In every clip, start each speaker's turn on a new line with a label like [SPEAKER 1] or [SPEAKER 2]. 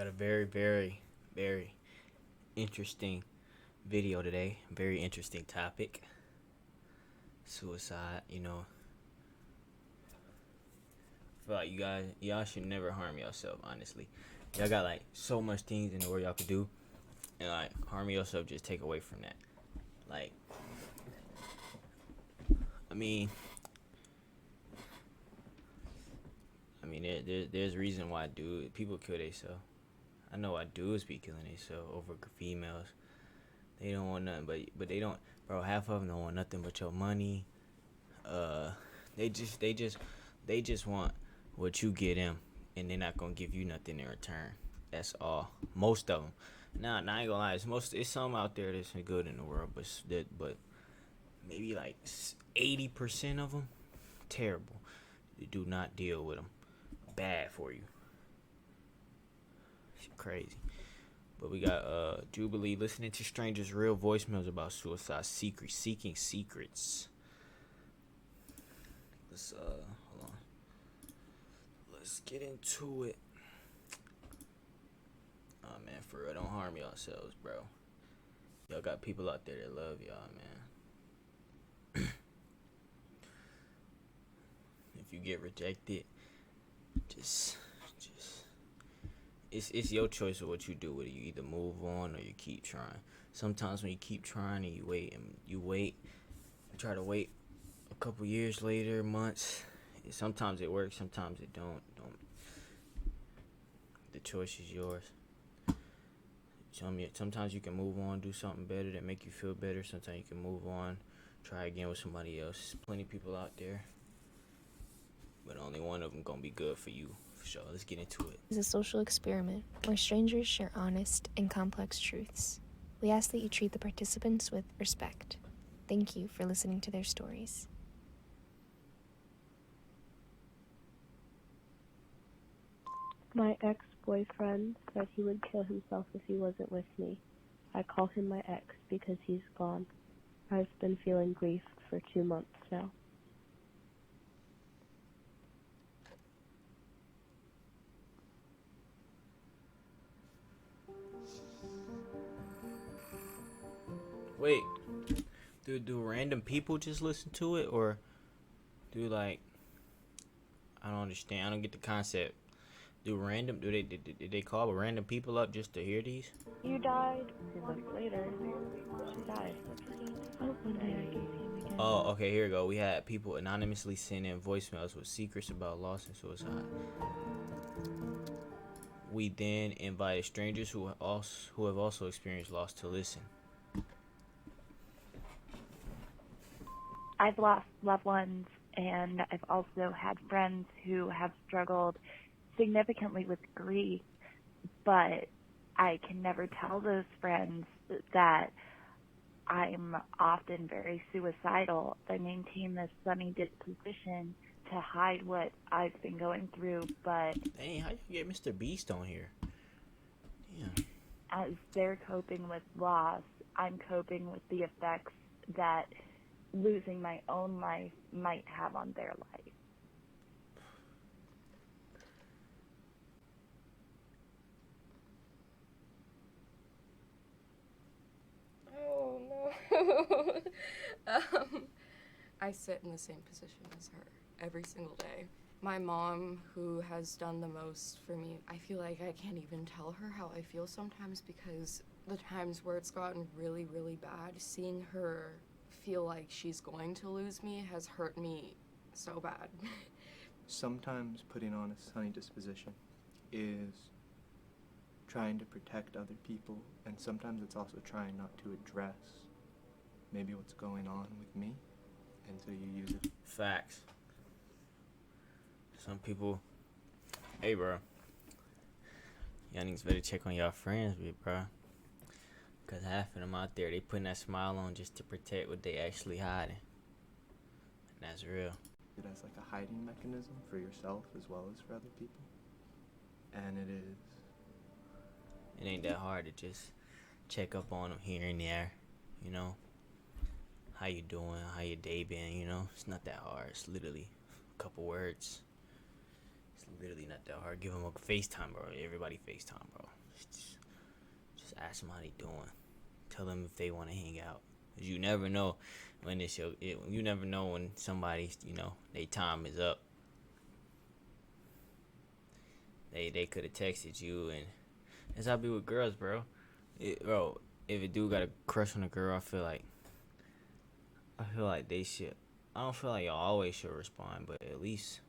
[SPEAKER 1] Got a very interesting video today. Very interesting topic. Suicide, I feel like y'all should never harm yourself, honestly. Y'all got like so much things in the world y'all could do, and like harming yourself just take away from that. Like, I mean, there's reason why people kill themselves. I know why dudes be killing themselves over females. They don't want nothing, but they don't, bro. Half of them don't want nothing but your money. Uh, they just want what you get them, and they're not gonna give you nothing in return. That's all. Most of them. Nah, I ain't gonna lie. It's some out there that's good in the world, but maybe like 80% of them terrible. You do not deal with them. Bad for you. It's crazy. But we got Jubilee listening to strangers' real voicemails about suicide, seeking secrets. Let's hold on. Let's get into it. Oh man, for real, don't harm yourselves, bro. Y'all got people out there that love y'all, man. If you get rejected, just it's your choice of what you do with it. You either move on or you keep trying. Sometimes when you keep trying and you wait, try to wait a couple years later, months. Sometimes it works, sometimes it don't. The choice is yours. Sometimes you can move on, do something better that make you feel better. Sometimes you can move on, try again with somebody else. There's plenty of people out there, but only one of them gonna be good for you, for sure. Let's get into it.
[SPEAKER 2] Is a social experiment where strangers share honest and complex truths. We ask that you treat the participants with respect. Thank you for listening to their stories.
[SPEAKER 3] My ex-boyfriend said he would kill himself if he wasn't with me. I call him my ex because he's gone. I've been feeling grief for 2 months now.
[SPEAKER 1] Wait, do random people just listen to it, or do like, I don't understand. I don't get the concept. Do they call random people up just to hear these?
[SPEAKER 3] You died. 2 months later, she died. Oh, one day I gave him again.
[SPEAKER 1] Oh, okay, here we go. We had people anonymously send in voicemails with secrets about loss and suicide. We then invited strangers who have also experienced loss to listen.
[SPEAKER 4] I've lost loved ones, and I've also had friends who have struggled significantly with grief, but I can never tell those friends that I'm often very suicidal. I maintain this sunny disposition to hide what I've been going through, but
[SPEAKER 1] Dang, how you get Mr. Beast on here? Damn.
[SPEAKER 4] as they're coping with loss, I'm coping with the effects that losing my own life might have on their life.
[SPEAKER 5] Oh no. I sit in the same position as her every single day. My mom, who has done the most for me, I feel like I can't even tell her how I feel sometimes, because the times where it's gotten really, really bad, seeing her feel like she's going to lose me has hurt me so bad.
[SPEAKER 6] Sometimes putting on a sunny disposition is trying to protect other people, and sometimes it's also trying not to address maybe what's going on with me, and so you use it.
[SPEAKER 1] Facts. Some people, hey bro, y'all niggas better check on y'all friends with, bro. Cause half of them out there, they putting that smile on just to protect what they actually hiding. And that's real.
[SPEAKER 6] It as like a hiding mechanism for yourself as well as for other people. And it is.
[SPEAKER 1] It ain't that hard to just check up on them here and there, you know. How you doing? How your day been? You know, it's not that hard. It's literally a couple words. It's literally not that hard. Give them a FaceTime, bro. Everybody FaceTime, bro. Just ask them how they doing. Tell them if they want to hang out. 'Cause you never know when you never know when somebody's, their time is up. They could have texted you, and that's how I be with girls, bro. Bro, if a dude got a crush on a girl, I feel like they should. I don't feel like y'all always should respond, but at least,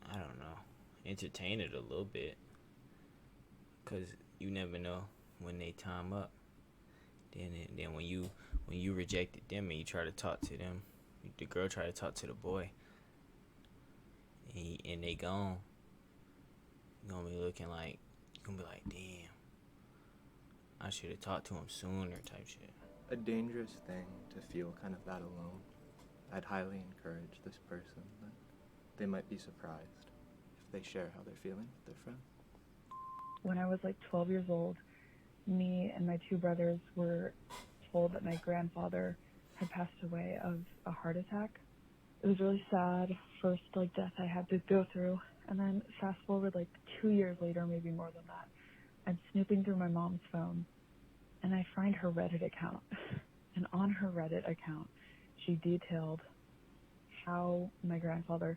[SPEAKER 1] I don't know, entertain it a little bit. 'Cause you never know when they time up. Then when you rejected them and you try to talk to them, the girl try to talk to the boy, and they gone. You gonna be looking like, you gonna be like, damn, I should have talked to him sooner, type shit.
[SPEAKER 6] A dangerous thing to feel kind of that alone. I'd highly encourage this person that they might be surprised if they share how they're feeling with their friend.
[SPEAKER 7] When I was like 12 years old, me and my two brothers were told that my grandfather had passed away of a heart attack. It was really sad, first death I had to go through, and then fast forward 2 years later, maybe more than that, I'm snooping through my mom's phone, and I find her Reddit account. And on her Reddit account, she detailed how my grandfather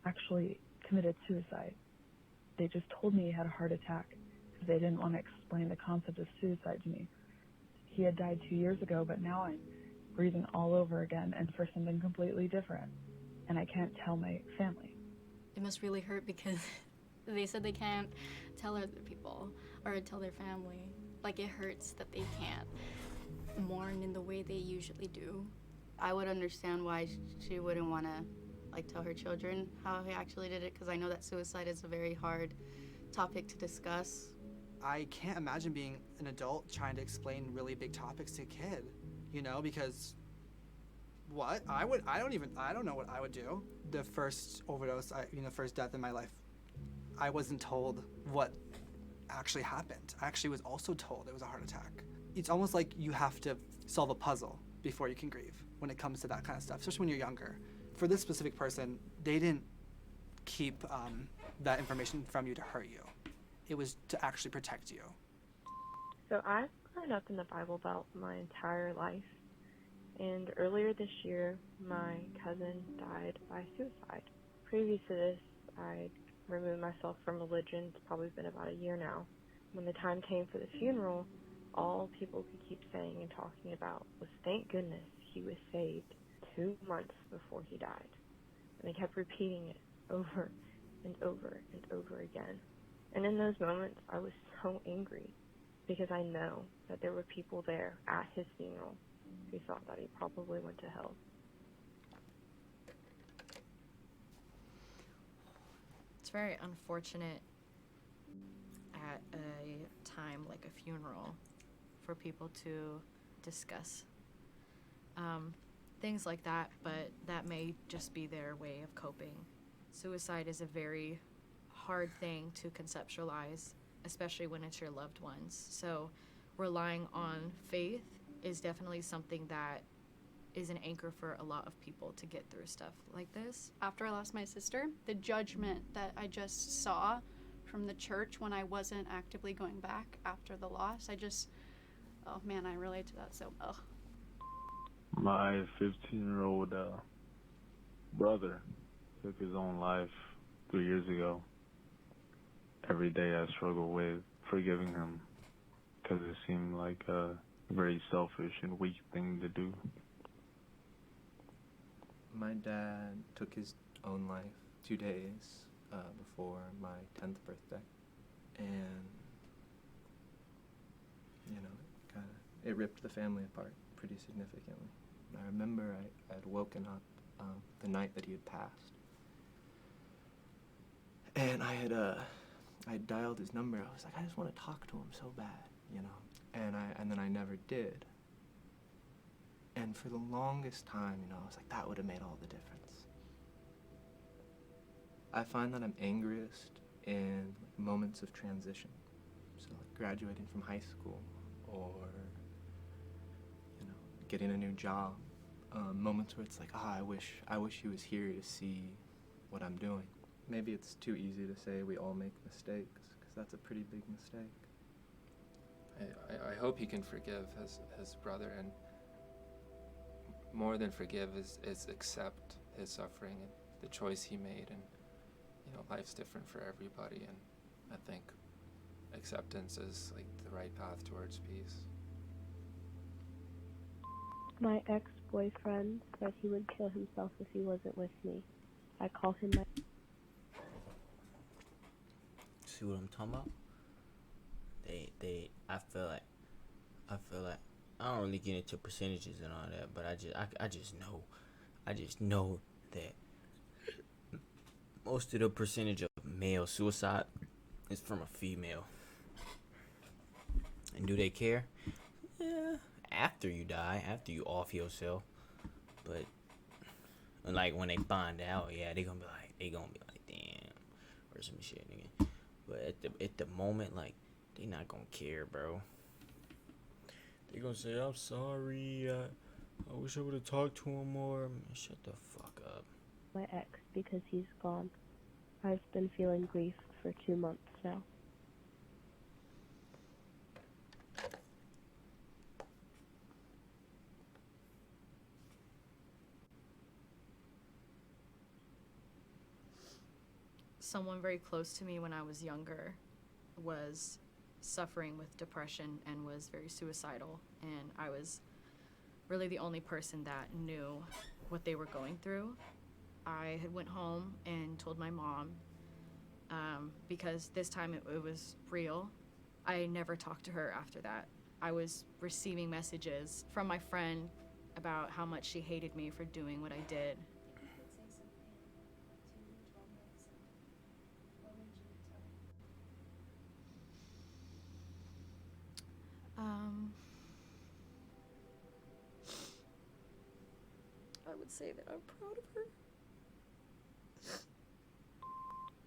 [SPEAKER 7] actually committed suicide. They just told me he had a heart attack because they didn't want to explain the concept of suicide to me. He had died 2 years ago, but now I'm breathing all over again and for something completely different. And I can't tell my family.
[SPEAKER 8] It must really hurt because they said they can't tell other people or tell their family. It hurts that they can't mourn in the way they usually do.
[SPEAKER 9] I would understand why she wouldn't want to tell her children how he actually did it, because I know that suicide is a very hard topic to discuss.
[SPEAKER 10] I can't imagine being an adult trying to explain really big topics to a kid, because what? I don't know what I would do. The first overdose, first death in my life, I wasn't told what actually happened. I actually was also told it was a heart attack. It's almost like you have to solve a puzzle before you can grieve when it comes to that kind of stuff, especially when you're younger. For this specific person, they didn't keep that information from you to hurt you. It was to actually protect you.
[SPEAKER 3] So I've grown up in the Bible Belt my entire life, and earlier this year, my cousin died by suicide. Previous to this, I'd removed myself from religion. It's probably been about a year now. When the time came for the funeral, all people could keep saying and talking about was, thank goodness he was saved 2 months before he died. And they kept repeating it over and over and over again. And in those moments, I was so angry because I know that there were people there at his funeral who thought that he probably went to hell.
[SPEAKER 11] It's very unfortunate at a time like a funeral for people to discuss things like that, but that may just be their way of coping. Suicide is a very hard thing to conceptualize, especially when it's your loved ones. So relying on faith is definitely something that is an anchor for a lot of people to get through stuff like this.
[SPEAKER 12] After I lost my sister, the judgment that I just saw from the church when I wasn't actively going back after the loss, oh man, I relate to that so well.
[SPEAKER 13] My 15-year-old brother took his own life 3 years ago. Every day I struggle with forgiving him because it seemed like a very selfish and weak thing to do.
[SPEAKER 6] My dad took his own life 2 days before my 10th birthday, and it ripped the family apart pretty significantly. I remember I had woken up the night that he had passed, and I had dialed his number. I was like, I just want to talk to him so bad, and then I never did. And for the longest time, I was like, that would have made all the difference. I find that I'm angriest in moments of transition. So graduating from high school, or getting a new job. Moments where it's like, I wish he was here to see what I'm doing. maybe it's too easy to say we all make mistakes, because that's a pretty big mistake.
[SPEAKER 14] I hope he can forgive his brother, and more than forgive is accept his suffering and the choice he made. And life's different for everybody, and I think acceptance is like the right path towards peace.
[SPEAKER 3] My ex-boyfriend said he would kill himself if he wasn't with me. I call him my...
[SPEAKER 1] See what I'm talking about? I feel like I don't really get into percentages and all that, but I just know that most of the percentage of male suicide is from a female. And do they care? Yeah, after you die, after you off yourself. But like when they find out, yeah, they gonna be like, damn, or some shit, nigga. But at the moment, like, they not gonna care, bro. They gonna say, I'm sorry, I wish I would have talked to him more. Man, shut the fuck up.
[SPEAKER 3] My ex because he's gone. I've been feeling grief for 2 months now.
[SPEAKER 11] Someone very close to me when I was younger was suffering with depression and was very suicidal, and I was really the only person that knew what they were going through. I had went home and told my mom, because this time it was real. I never talked to her after that. I was receiving messages from my friend about how much she hated me for doing what I did. I would say that I'm proud of her.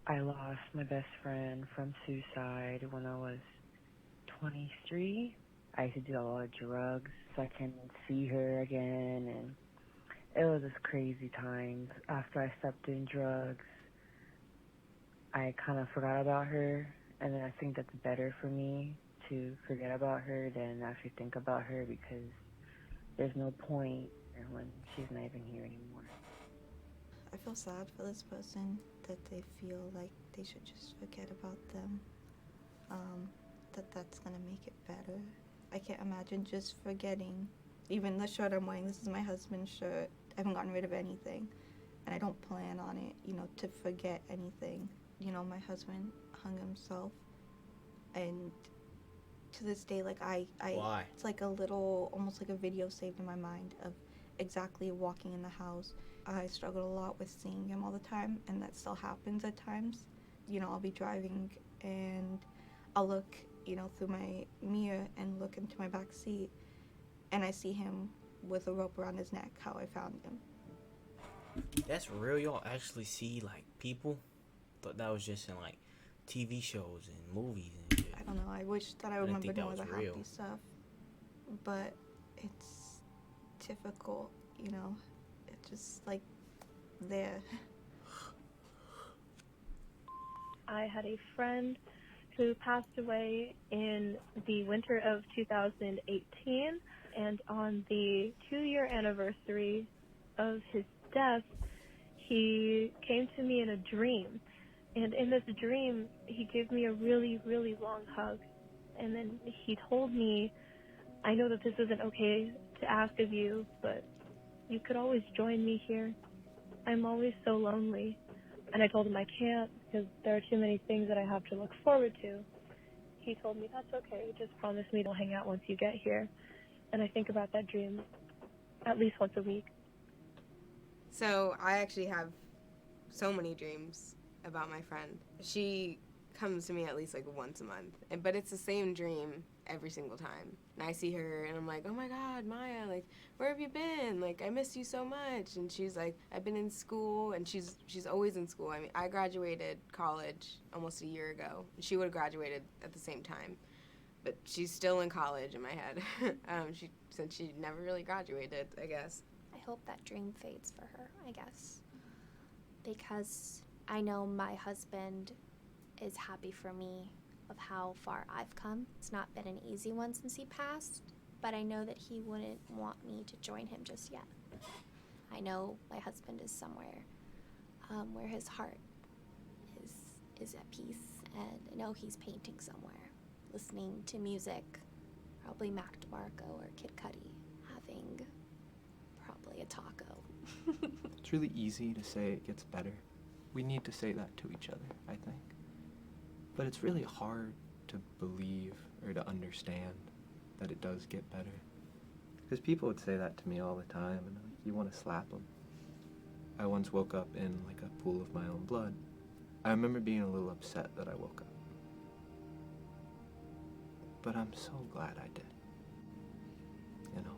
[SPEAKER 15] I lost my best friend from suicide when I was 23. I used to do a lot of drugs so I can see her again, and it was just crazy times. After I stopped doing drugs, I kind of forgot about her, and then I think that's better for me to forget about her than actually think about her, because there's no point when she's not even here anymore.
[SPEAKER 16] I feel sad for this person that they feel like they should just forget about them, that's gonna make it better. I can't imagine just forgetting. Even the shirt I'm wearing, this is my husband's shirt. I haven't gotten rid of anything, and I don't plan on it, to forget anything. My husband hung himself, and to this day, like
[SPEAKER 1] Why?
[SPEAKER 16] It's like a little, almost like a video saved in my mind of exactly walking in the house. I struggled a lot with seeing him all the time, and that still happens at times. I'll be driving and I'll look, through my mirror and look into my back seat, and I see him with a rope around his neck, how I found him.
[SPEAKER 1] That's real? Y'all actually see, like, people? Thought that was just in, like, TV shows and movies and shit.
[SPEAKER 16] I don't know. I wish that I
[SPEAKER 1] didn't
[SPEAKER 16] remembered
[SPEAKER 1] think that
[SPEAKER 16] more of the
[SPEAKER 1] was
[SPEAKER 16] happy
[SPEAKER 1] real.
[SPEAKER 16] stuff, but it's difficult, It's just, like, there.
[SPEAKER 3] I had a friend who passed away in the winter of 2018, and on the 2-year anniversary of his death, he came to me in a dream. And in this dream, he gave me a really, really long hug. And then he told me, I know that this isn't okay to ask of you, but you could always join me here. I'm always so lonely. And I told him I can't because there are too many things that I have to look forward to. He told me, that's okay, just promise me we'll hang out once you get here. And I think about that dream at least once a week.
[SPEAKER 17] So I actually have so many dreams about my friend. She comes to me at least like once a month, but it's the same dream every single time. And I see her and I'm like, oh my God, Maya, like, where have you been? Like, I miss you so much. And she's like, I've been in school, and she's always in school. I mean, I graduated college almost a year ago. She would have graduated at the same time, but she's still in college in my head. Since she never really graduated, I guess.
[SPEAKER 2] I hope that dream fades for her, I guess. Because I know my husband is happy for me of how far I've come. It's not been an easy one since he passed, but I know that he wouldn't want me to join him just yet. I know my husband is somewhere where his heart is at peace, and I know he's painting somewhere, listening to music, probably Mac DeMarco or Kid Cudi, having probably a taco.
[SPEAKER 6] It's really easy to say it gets better. We need to say that to each other, I think. But it's really hard to believe or to understand that it does get better. Because people would say that to me all the time, and you want to slap them. I once woke up in like a pool of my own blood. I remember being a little upset that I woke up. But I'm so glad I did. You know?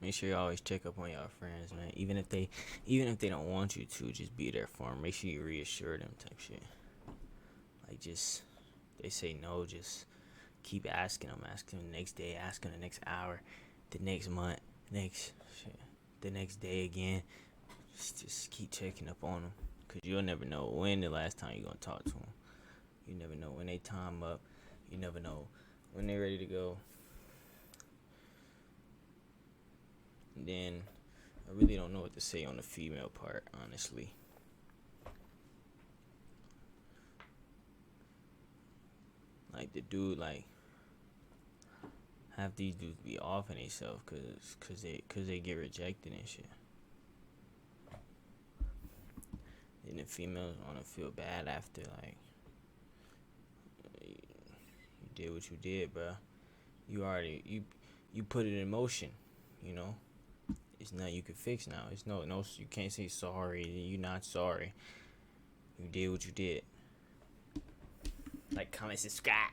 [SPEAKER 1] Make sure you always check up on y'all friends, man. Even if they don't want you to, just be there for them. Make sure you reassure them, type shit. Like, just, they say no, just keep asking them the next day, asking the next hour, the next month, the next day again. Just keep checking up on them, cause you'll never know when the last time you're gonna talk to them. You never know when they time up. You never know when they're ready to go. And then I really don't know what to say on the female part, honestly. Like, the dude, like, have these dudes be off on themselves cause they get rejected and shit. And the females wanna feel bad after, like, you did what you did, bruh. You put it in motion, you know. It's nothing you can fix now. It's no, you can't say sorry. You're not sorry. You did what you did. Like, comment, subscribe.